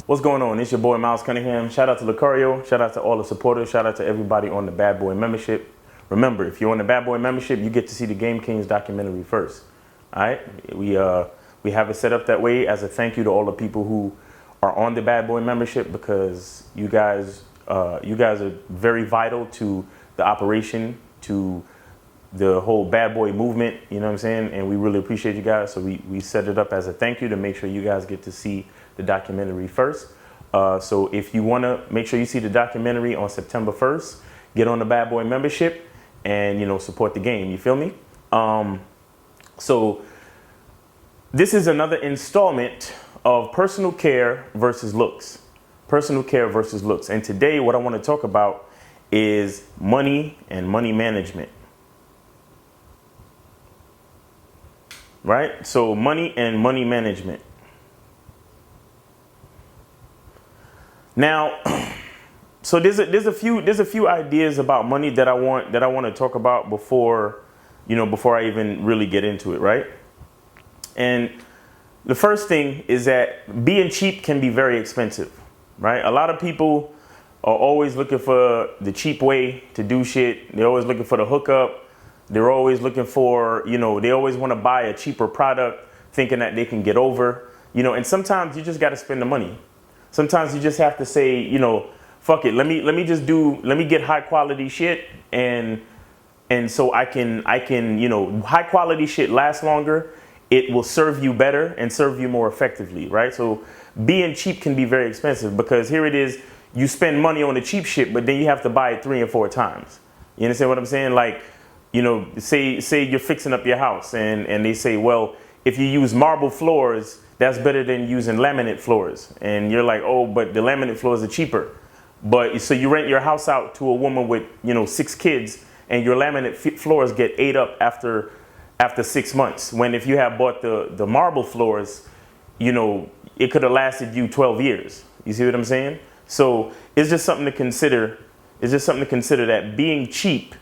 What's going on? It's your boy Miles Cunningham. Shout out to Lucario. Shout out to all the supporters. Shout out to everybody on the Bad Boy membership. Remember, if you're on the Bad Boy membership, you get to see the Game Kings documentary first. All right? We have it set up that way as a thank you to all the people who are on the Bad Boy membership, because you guys are very vital to the operation, to the whole Bad Boy movement, you know what I'm saying? And we really appreciate you guys. So we set it up as a thank you to make sure you guys get to see the documentary first. So if you want to make sure you see the documentary on September 1st, get on the Bad Boy membership and, support the game. You feel me? So this is another installment of personal care versus looks. Personal care versus looks. And today what I want to talk about is money and money management. Right? So money and money management. Now, so there's a few ideas about money that I want to talk about before I even really get into it, right? And the first thing is that being cheap can be very expensive, right? A lot of people are always looking for the cheap way to do shit. They're always looking for the hookup. They're always looking for, they always want to buy a cheaper product thinking that they can get over, and sometimes you just got to spend the money. Sometimes you just have to say, fuck it. Let me get high quality shit. And so I can, high quality shit lasts longer. It will serve you better and serve you more effectively. Right. So being cheap can be very expensive, because here it is. You spend money on the cheap shit, but then you have to buy it 3 and 4 times. You understand what I'm saying? Like, say you're fixing up your house and they say, well, if you use marble floors, that's better than using laminate floors. And you're like, oh, but the laminate floors are cheaper. But so you rent your house out to a woman with, 6 kids, and your laminate floors get ate up after 6 months. When if you have bought the marble floors, it could have lasted you 12 years. You see what I'm saying? So it's just something to consider. It's just something to consider that being cheap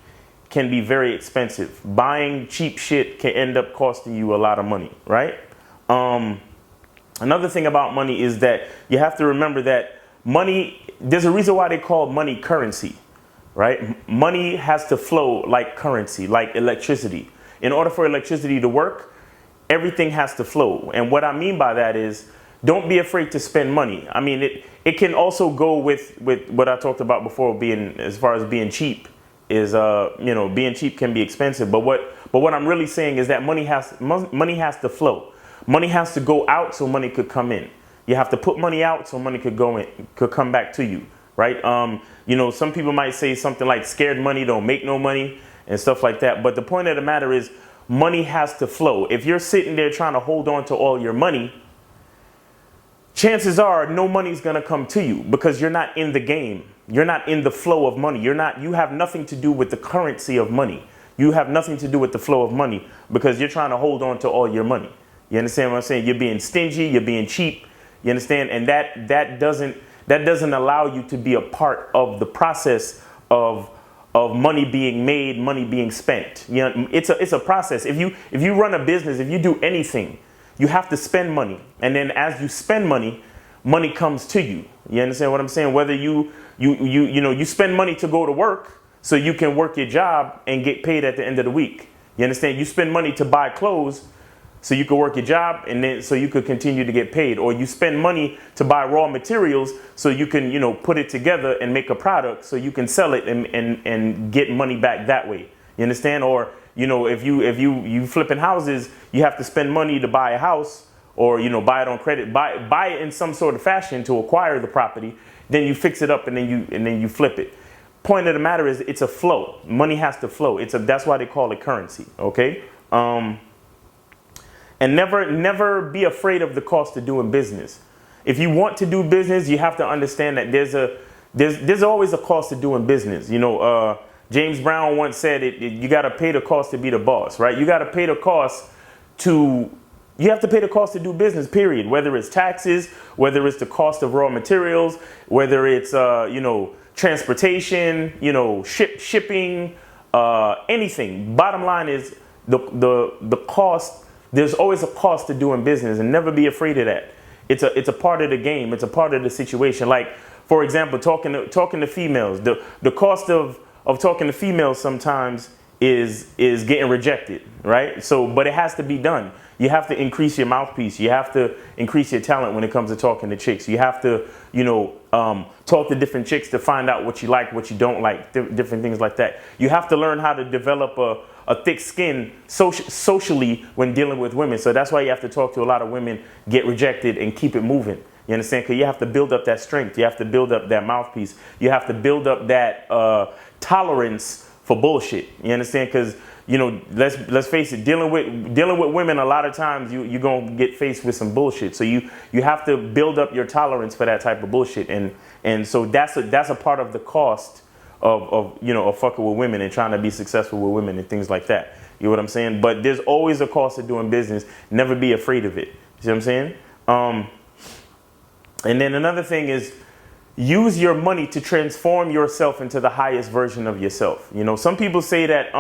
can be very expensive. Buying cheap shit can end up costing you a lot of money, right? Another thing about money is that you have to remember that money, there's a reason why they call money currency, right? Money has to flow like currency, like electricity. In order for electricity to work, everything has to flow. And what I mean by that is, don't be afraid to spend money. I mean, it can also go with what I talked about before, as far as being cheap is, being cheap can be expensive. But what I'm really saying is that money has to flow. Money has to go out so money could come in. You have to put money out so money could go in, could come back to you, right? Some people might say something like scared money don't make no money and stuff like that. But the point of the matter is, money has to flow. If you're sitting there trying to hold on to all your money, chances are no money's going to come to you, because you're not in the game. You're not in the flow of money. You have nothing to do with the currency of money. You have nothing to do with the flow of money, because you're trying to hold on to all your money. You understand what I'm saying? You're being stingy, you're being cheap. You understand? And that doesn't allow you to be a part of the process of money being made, money being spent. It's a process. If you run a business, if you do anything, you have to spend money. And then as you spend money, money comes to you. You understand what I'm saying? Whether you spend money to go to work so you can work your job and get paid at the end of the week. You understand? You spend money to buy clothes so you could work your job and then so you could continue to get paid. Or you spend money to buy raw materials so you can, put it together and make a product so you can sell it and get money back that way. You understand? Or, if you flipping houses, you have to spend money to buy a house, or, buy it on credit, buy it in some sort of fashion to acquire the property. Then you fix it up and then you flip it. Point of the matter is, it's a flow. Money has to flow. That's why they call it currency. Okay. And never be afraid of the cost of doing business. If you want to do business, you have to understand that there's always a cost of doing business. James Brown once said you got to pay the cost to be the boss, right? You got to pay the cost to do business, period. Whether it's taxes, whether it's the cost of raw materials, whether it's, transportation, shipping, anything. Bottom line is the cost. There's always a cost to doing business, and never be afraid of that. it's a part of the game. It's a part of the situation. Like, for example, talking to females, the cost of talking to females sometimes is getting rejected, right? So, but it has to be done. You have to increase your mouthpiece. You have to increase your talent when it comes to talking to chicks. You have to, talk to different chicks to find out what you like, what you don't like, different things like that. You have to learn how to develop a thick skin socially when dealing with women. So that's why you have to talk to a lot of women, get rejected, and keep it moving. You understand? Because you have to build up that strength. You have to build up that mouthpiece. You have to build up that tolerance for bullshit. You understand? Because let's face it, dealing with women, a lot of times you're gonna get faced with some bullshit. So you have to build up your tolerance for that type of bullshit, and so that's a part of the cost of fucking with women and trying to be successful with women and things like that. You know what I'm saying? But there's always a cost of doing business. Never be afraid of it. You see what I'm saying? And then another thing is, use your money to transform yourself into the highest version of yourself. Some people say that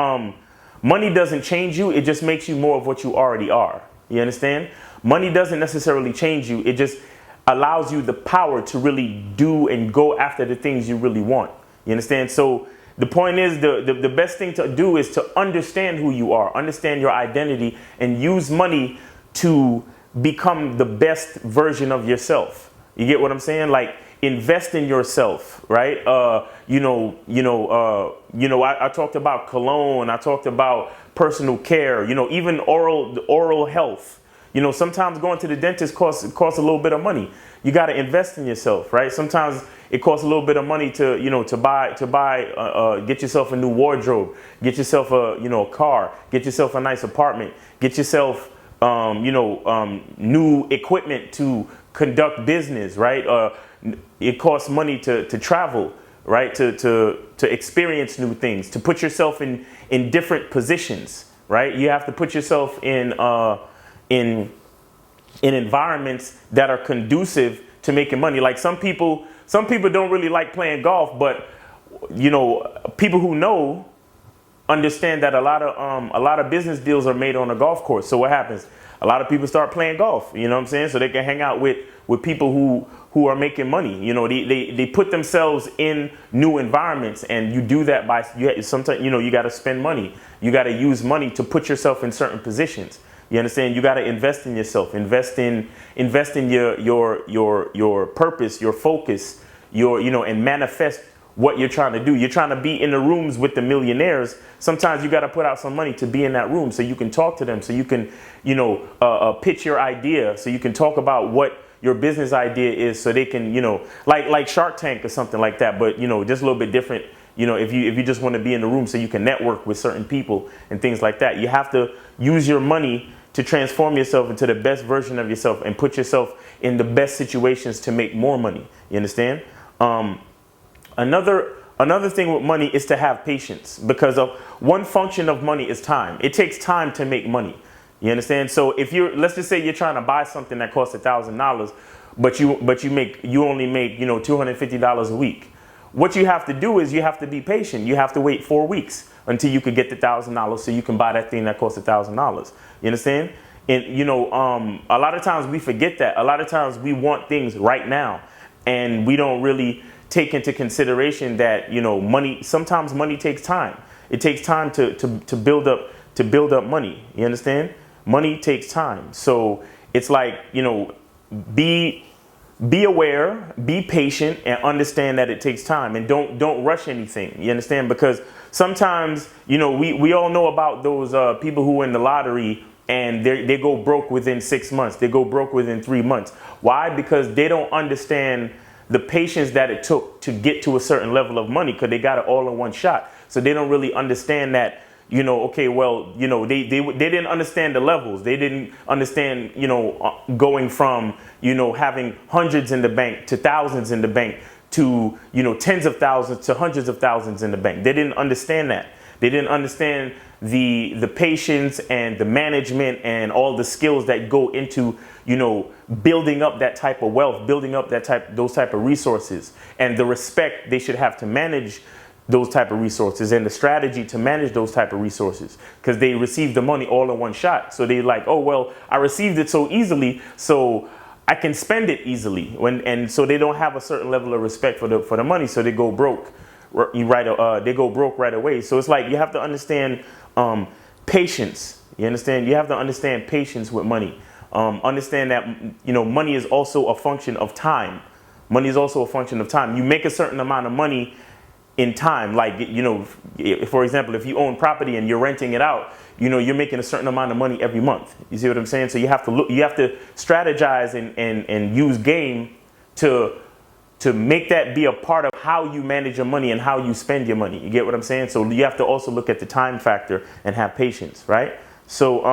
money doesn't change you. It just makes you more of what you already are. You understand? Money doesn't necessarily change you. It just allows you the power to really do and go after the things you really want. You understand? So the point is, the best thing to do is to understand who you are, understand your identity, and use money to become the best version of yourself. You get what I'm saying? Like, invest in yourself, right? I talked about Cologne. I talked about personal care, even oral health. Sometimes going to the dentist costs a little bit of money. You got to invest in yourself, right? Sometimes it costs a little bit of money to get yourself a new wardrobe, get yourself a car, get yourself a nice apartment, get yourself, new equipment to conduct business, right? It costs money to travel, right? To experience new things, to put yourself in different positions, right? You have to put yourself in environments that are conducive to making money. Like some people don't really like playing golf, but people who know understand that a lot of business deals are made on a golf course. So what happens? A lot of people start playing golf, you know what I'm saying? So they can hang out with people who are making money. They put themselves in new environments, and you do that by sometimes you got to spend money. You got to use money to put yourself in certain positions. You understand? You got to invest in yourself, invest in your purpose, your focus, and manifest what you're trying to do. You're trying to be in the rooms with the millionaires. Sometimes you got to put out some money to be in that room so you can talk to them, so you can, pitch your idea, so you can talk about what your business idea is, so they can, like Shark Tank or something like that, but, just a little bit different. If you just want to be in the room so you can network with certain people and things like that. You have to use your money to transform yourself into the best version of yourself and put yourself in the best situations to make more money. You understand? Another thing with money is to have patience, because of one function of money is time. It takes time to make money. You understand? So if let's just say you're trying to buy something that costs $1,000, but you only make $250 a week. What you have to do is you have to be patient. You have to wait 4 weeks until you could get the $1,000 so you can buy that thing that costs $1,000. You understand? And a lot of times we forget that. A lot of times we want things right now, and we don't really take into consideration that sometimes money takes time. It takes time to build up money. You understand? Money takes time. So it's like, be aware, be patient, and understand that it takes time, and don't rush anything. You understand? Because sometimes, we all know about those people who win the lottery and they go broke within 6 months. They go broke within 3 months. Why? Because they don't understand the patience that it took to get to a certain level of money, because they got it all in one shot. So they don't really understand that, they didn't understand the levels. They didn't understand, going from, having hundreds in the bank to thousands in the bank to, tens of thousands to hundreds of thousands in the bank. They didn't understand that. They didn't understand the patience and the management and all the skills that go into, building up that type of wealth, building up those type of resources, and the respect they should have to manage those type of resources, and the strategy to manage those type of resources, because they received the money all in one shot. So they like, oh, well, I received it so easily, so I can spend it easily, and so they don't have a certain level of respect for the money, so they go broke. They go broke right away. So it's like you have to understand patience. You understand? You have to understand patience with money. Understand that money is also a function of time. Money is also a function of time. You make a certain amount of money in time. Like, for example, if you own property and you're renting it out, you're making a certain amount of money every month. You see what I'm saying? So you have to strategize and use game to make that be a part of how you manage your money and how you spend your money. You get what I'm saying? So you have to also look at the time factor and have patience, right? So,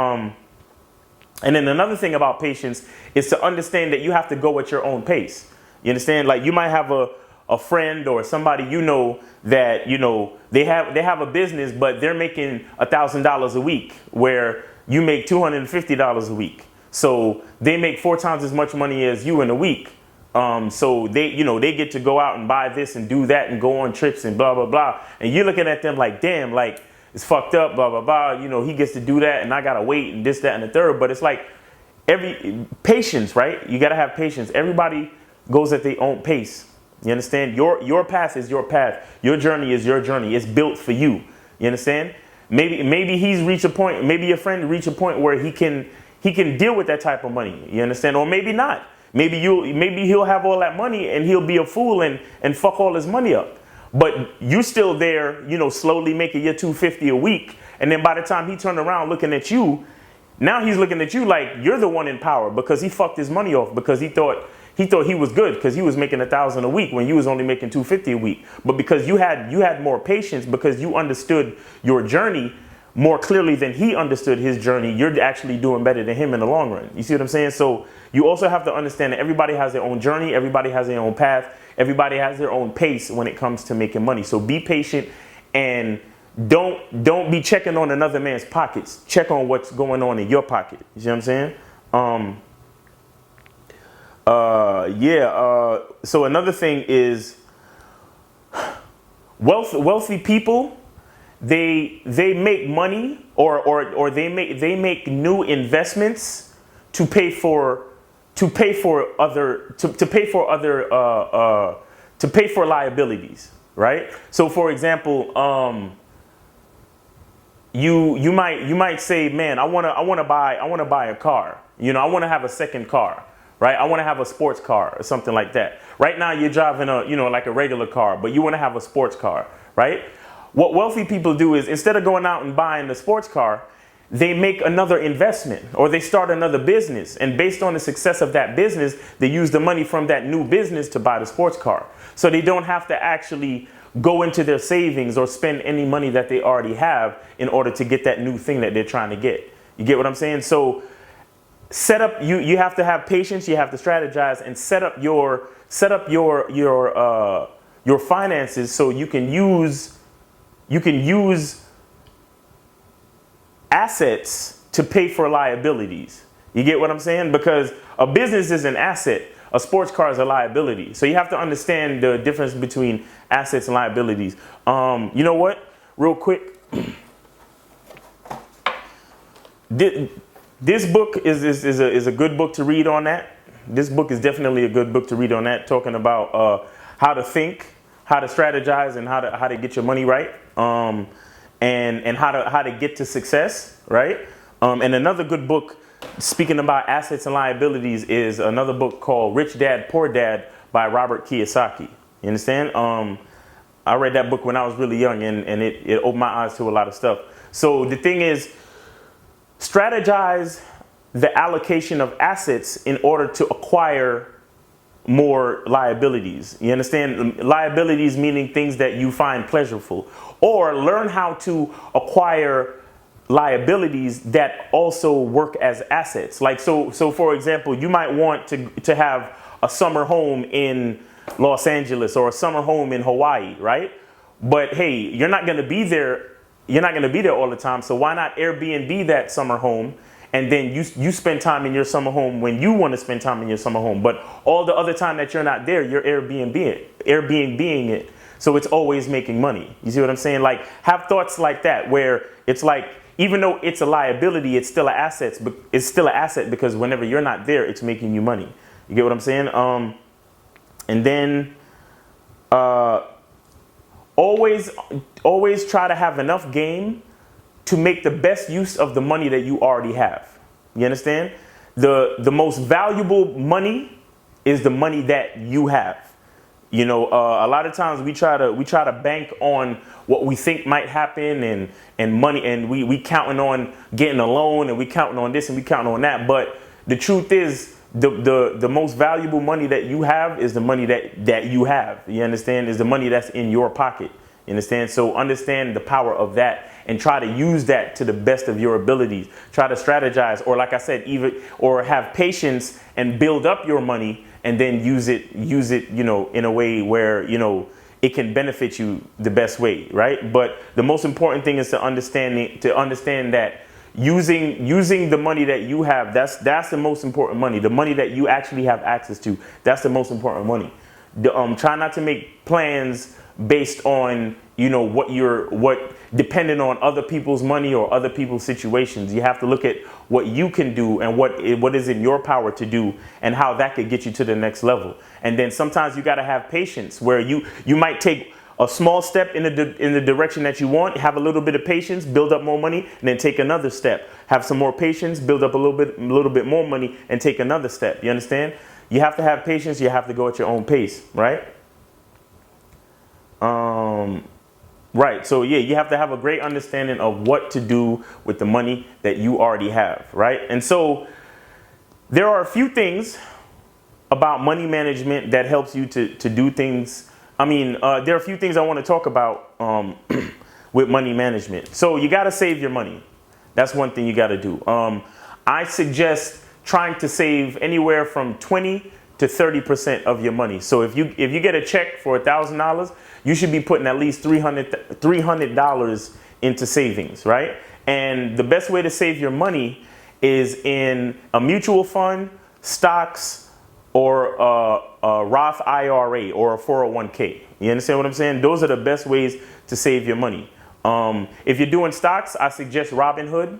and then another thing about patience is to understand that you have to go at your own pace. You understand? Like, you might have a friend or somebody that they have a business, but they're making $1,000 a week, where you make $250 a week. So they make 4 times as much money as you in a week. So they get to go out and buy this and do that and go on trips and blah blah blah. And you're looking at them like, damn, like, it's fucked up, blah blah blah. He gets to do that and I gotta wait and this, that, and the third. But it's like patience, right? You gotta have patience. Everybody goes at their own pace. You understand? Your path is your path. Your journey is your journey. It's built for you. You understand? Maybe he's reached a point. Maybe your friend reached a point where he can deal with that type of money. You understand? Or maybe not. Maybe he'll have all that money and he'll be a fool and fuck all his money up. But you still there, slowly making your $250 a week. And then by the time he turned around looking at you, now he's looking at you like you're the one in power, because he fucked his money off because he thought he was good because he was making $1,000 a week when you was only making $250 a week. But because you had more patience, because you understood your journey more clearly than he understood his journey, you're actually doing better than him in the long run. You see what I'm saying? So you also have to understand that everybody has their own journey. Everybody has their own path. Everybody has their own pace when it comes to making money. So be patient and don't be checking on another man's pockets. Check on what's going on in your pocket. You see what I'm saying? So another thing is wealthy people, they make money or they make new investments to pay for liabilities, right? So for example, you might say, man, I want to buy a car. I want to have a second car. Right? I want to have a sports car or something like that. Right now you're driving like a regular car, but you want to have a sports car, right? What wealthy people do is, instead of going out and buying the sports car, they make another investment or they start another business. And based on the success of that business, they use the money from that new business to buy the sports car. So they don't have to actually go into their savings or spend any money that they already have in order to get that new thing that they're trying to get. You get what I'm saying? So set up, you have to have patience, you have to strategize and set up your finances so you can use assets to pay for liabilities. You get what I'm saying? Because a business is an asset, a sports car is a liability. So you have to understand the difference between assets and liabilities. You know what? Real quick. This book is a good book to read on that. This book is definitely a good book to read on that, talking about how to think, how to strategize, and how to get your money right, and how to get to success, right? And another good book, speaking about assets and liabilities, is another book called Rich Dad, Poor Dad by Robert Kiyosaki. You understand? I read that book when I was really young, and it opened my eyes to a lot of stuff. So the thing is, strategize the allocation of assets in order to acquire more liabilities. You understand? Liabilities meaning things that you find pleasurable, or learn how to acquire liabilities that also work as assets. Like, so for example, you might want to have a summer home in Los Angeles or a summer home in Hawaii, right? But hey, you're not going to be there. You're not going to be there all the time. So why not Airbnb that summer home? And then you spend time in your summer home when you want to spend time in your summer home. But all the other time that you're not there, you're Airbnb-ing it. So it's always making money. You see what I'm saying? Like, have thoughts like that, where it's like, even though it's a liability, it's still an asset. It's still an asset because whenever you're not there, it's making you money. You get what I'm saying? And then always try to have enough game to make the best use of the money that you already have. You understand? The most valuable money is the money that you have. You know, a lot of times we try to bank on what we think might happen and money, and we counting on getting a loan, and we counting on this and we counting on that. But the truth is, the most valuable money that you have is the money that you have. You understand? Is the money that's in your pocket. You understand? So understand the power of that and try to use that to the best of your abilities. Try to strategize, or like I said, or have patience and build up your money and then use it, you know, in a way where, you know, it can benefit you the best way, right? But the most important thing is to understand that using the money that you have, that's the most important money. The money that you actually have access to, that's the most important money. Try not to make plans based on, you know, what depending on other people's money or other people's situations. You have to look at what you can do and what is in your power to do and how that could get you to the next level. And then sometimes you got to have patience, where you might take a small step in the direction that you want, have a little bit of patience, build up more money, and then take another step. Have some more patience, build up a little bit more money, and take another step. You understand? You have to have patience. You have to go at your own pace, right? Right. So yeah, you have to have a great understanding of what to do with the money that you already have, right? And so there are a few things about money management that helps you to do things. I mean, there are a few things I want to talk about with money management. So you got to save your money. That's one thing you got to do. I suggest trying to save anywhere from 20 to 30% of your money. So if you get a check for $1,000, you should be putting at least $300 into savings, right? And the best way to save your money is in a mutual fund, stocks, or a Roth IRA or a 401k. You understand what I'm saying? Those are the best ways to save your money. If you're doing stocks, I suggest Robinhood.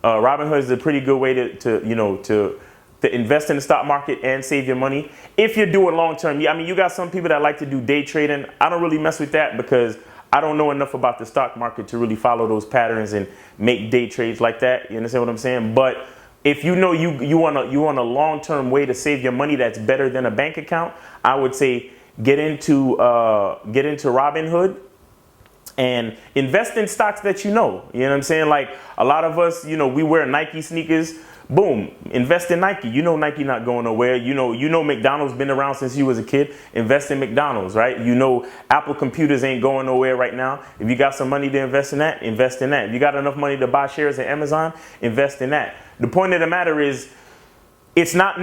Robinhood is a pretty good way to invest in the stock market and save your money. If you're doing long term, I mean, you got some people that like to do day trading. I don't really mess with that because I don't know enough about the stock market to really follow those patterns and make day trades like that. You understand what I'm saying? But if you know you want a long term way to save your money that's better than a bank account, I would say get into Robinhood and invest in stocks that you know. You know what I'm saying? Like a lot of us, you know, we wear Nike sneakers. Boom, invest in Nike. You know Nike not going nowhere. You know McDonald's been around since you was a kid. Invest in McDonald's, right? You know Apple computers ain't going nowhere right now. If you got some money to invest in that, invest in that. If you got enough money to buy shares in Amazon, invest in that. The point of the matter is, it's not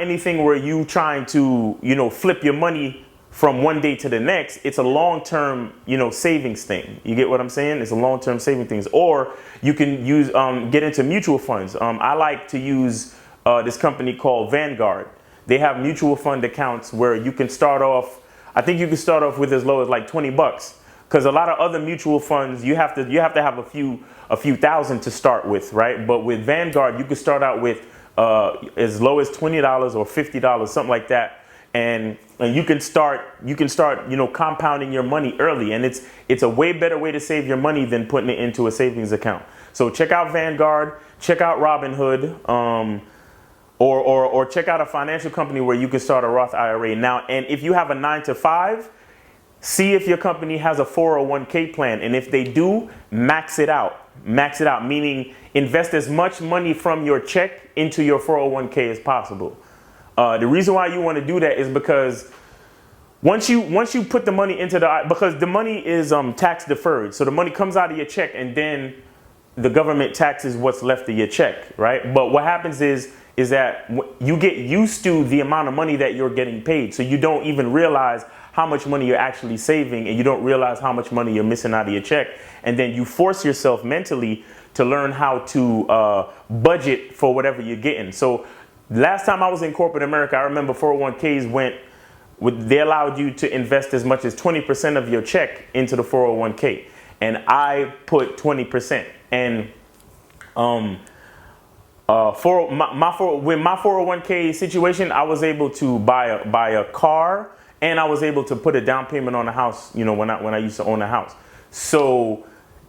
anything where you trying to, you know, flip your money from one day to the next. It's a long-term, you know, savings thing. You get what I'm saying? It's a long-term saving things. Or you can use get into mutual funds. I like to use this company called Vanguard. They have mutual fund accounts where you can start off. I think you can start off with as low as like $20, because a lot of other mutual funds you have to have a few thousand to start with, right? But with Vanguard, you can start out with as low as $20 or $50, something like that. And you can start, you know, compounding your money early, and it's a way better way to save your money than putting it into a savings account. So check out Vanguard, check out Robinhood, or check out a financial company where you can start a Roth IRA now. And if you have a 9-to-5, see if your company has a 401k plan, and if they do, max it out. Max it out, meaning invest as much money from your check into your 401k as possible. The reason why you want to do that is because once you put the money into because the money is tax deferred, so the money comes out of your check and then the government taxes what's left of your check, right? But what happens is that you get used to the amount of money that you're getting paid, so you don't even realize how much money you're actually saving, and you don't realize how much money you're missing out of your check, and then you force yourself mentally to learn how to budget for whatever you're getting. So last time I was in corporate America, I remember 401ks they allowed you to invest as much as 20% of your check into the 401k. And I put 20%. And With my 401k situation, I was able to buy a car, and I was able to put a down payment on a house. When I used to own a house.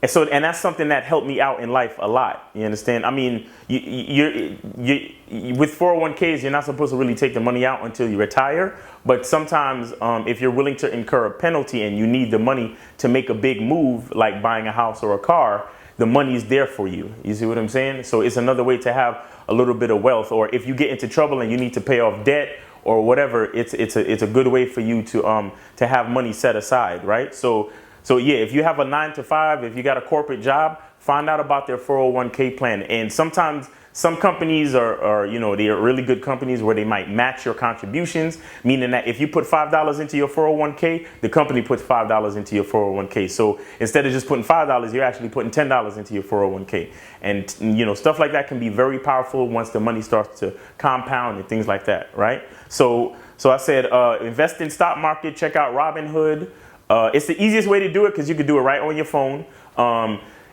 And that's something that helped me out in life a lot. You understand? I mean, with 401ks, you're not supposed to really take the money out until you retire. But sometimes, if you're willing to incur a penalty and you need the money to make a big move, like buying a house or a car, the money is there for you. You see what I'm saying? So it's another way to have a little bit of wealth. Or if you get into trouble and you need to pay off debt or whatever, it's a good way for you to have money set aside, right? So yeah, if you have a 9 to 5, if you got a corporate job, find out about their 401k plan. And sometimes some companies are they are really good companies where they might match your contributions, meaning that if you put $5 into your 401k, the company puts $5 into your 401k. So instead of just putting $5, you're actually putting $10 into your 401k. And stuff like that can be very powerful once the money starts to compound and things like that, right? So I said invest in stock market, check out Robinhood. It's the easiest way to do it because you can do it right on your phone.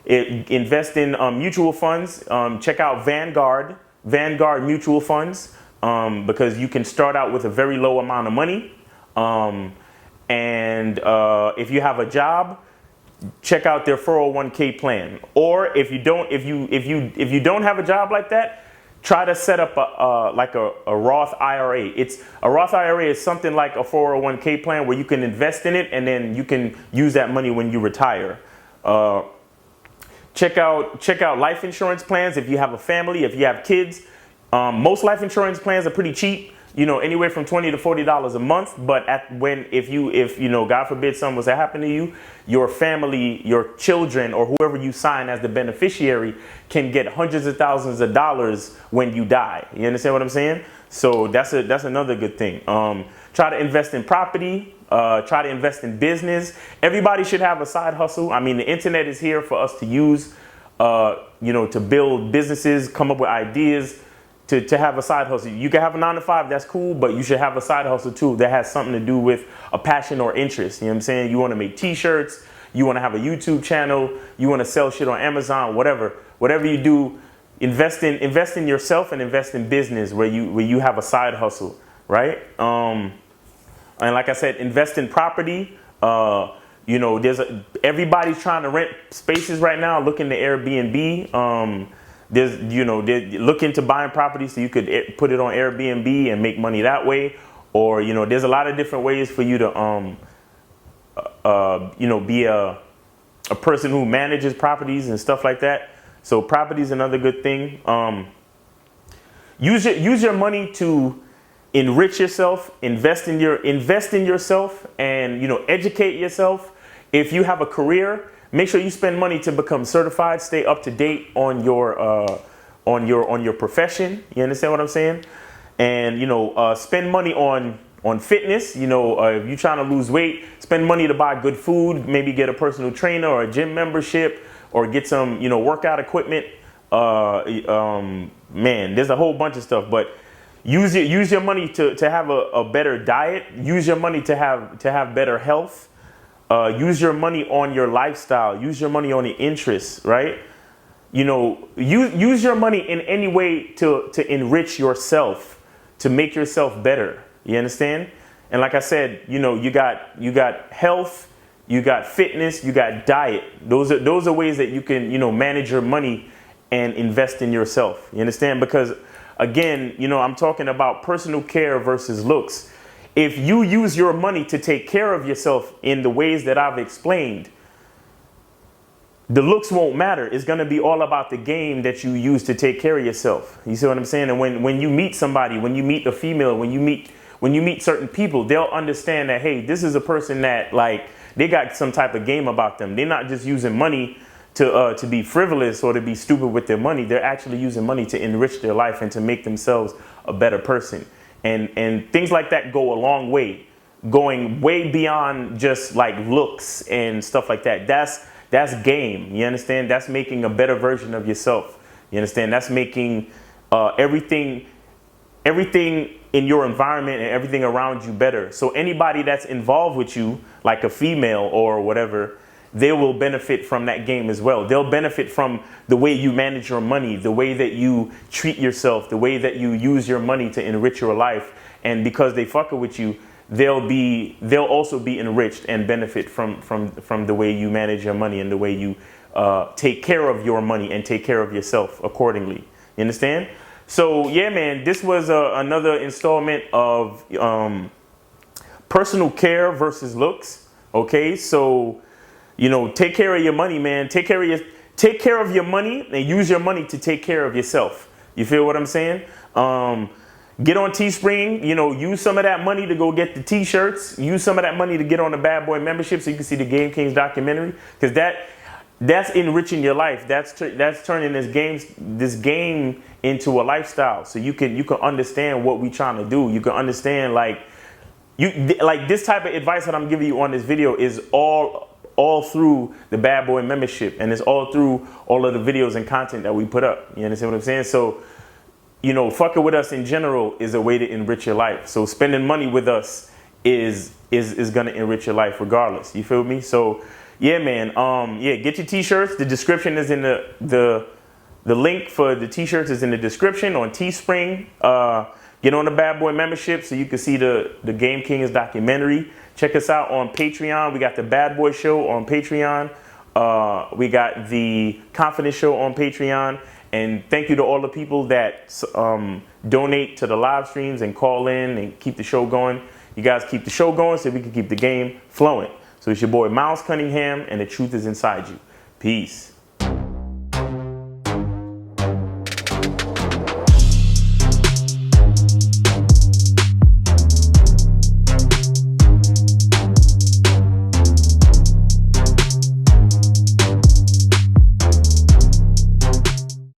Invest in mutual funds. Check out Vanguard mutual funds because you can start out with a very low amount of money. And if you have a job, check out their 401k plan. Or if you don't have a job like that, try to set up a Roth IRA. A Roth IRA is something like a 401k plan where you can invest in it and then you can use that money when you retire. Check out life insurance plans if you have a family, if you have kids. Most life insurance plans are pretty cheap, anywhere from $20 to $40 a month. But if God forbid something was to happen to you, your family, your children, or whoever you sign as the beneficiary can get hundreds of thousands of dollars when you die. You understand what I'm saying? So that's another good thing. Try to invest in property. Try to invest in business. Everybody should have a side hustle. I mean, the internet is here for us to use, to build businesses, come up with ideas, to have a side hustle. You can have a 9 to 5, that's cool, but you should have a side hustle too that has something to do with a passion or interest. You know what I'm saying? You want to make t-shirts, you want to have a YouTube channel, you want to sell shit on Amazon, whatever you do, invest in yourself and invest in business where you have a side hustle, right? And like I said, invest in property. Everybody's trying to rent spaces right now. Look into Airbnb. Look into buying property so you could put it on Airbnb and make money that way. Or there's a lot of different ways for you to be a person who manages properties and stuff like that. So property is another good thing. Use your money to enrich yourself, invest in yourself, and educate yourself. If you have a career, make sure you spend money to become certified. Stay up to date on your profession. You understand what I'm saying? And spend money on fitness. If you're trying to lose weight, spend money to buy good food. Maybe get a personal trainer or a gym membership, or get some workout equipment. Man, there's a whole bunch of stuff, but use your money to have a better diet. Use your money to have better health. Use your money on your lifestyle. Use your money on your interests, right? Use your money in any way to enrich yourself, to make yourself better. You understand? And like I said, you got health, you got fitness, you got diet. Those are ways that you can manage your money and invest in yourself. You understand? Because again, I'm talking about personal care versus looks. If you use your money to take care of yourself in the ways that I've explained, the looks won't matter. It's going to be all about the game that you use to take care of yourself. You see what I'm saying? And when you meet somebody, when you meet a female, when you meet certain people, they'll understand that, hey, this is a person that they got some type of game about them. They're not just using money to be frivolous or to be stupid with their money. They're actually using money to enrich their life and to make themselves a better person. And things like that go a long way, going way beyond just looks and stuff like that. That's game. You understand? That's making a better version of yourself. You understand? That's making everything in your environment and everything around you better. So anybody that's involved with you, like a female or whatever, they will benefit from that game as well. They'll benefit from the way you manage your money, the way that you treat yourself, the way that you use your money to enrich your life. And because they fucking with you, they'll also be enriched and benefit from the way you manage your money and the way you take care of your money and take care of yourself accordingly. You understand? So yeah, man, this was another installment of personal care versus looks. Okay, so take care of your money, man. Take care of your money and use your money to take care of yourself. You feel what I'm saying? Get on Teespring, use some of that money to go get the t-shirts. Use some of that money to get on the Bad Boy membership so you can see the Game Kings documentary. Because that's enriching your life. That's turning this game into a lifestyle. So you can understand what we trying to do. You can understand like this type of advice that I'm giving you on this video is all through the Bad Boy membership, and it's all through all of the videos and content that we put up. You understand what I'm saying? So fucking with us in general is a way to enrich your life. So spending money with us is gonna enrich your life regardless. You feel me? So yeah, man. Get your t-shirts. The description is in the link for the t-shirts is in the description on Teespring. Get on the Bad Boy membership so you can see the Game Kings documentary. Check us out on Patreon. We got the Bad Boy Show on Patreon. We got the Confidence Show on Patreon. And thank you to all the people that donate to the live streams and call in and keep the show going. You guys keep the show going so we can keep the game flowing. So it's your boy Miles Cunningham, and the truth is inside you. Peace.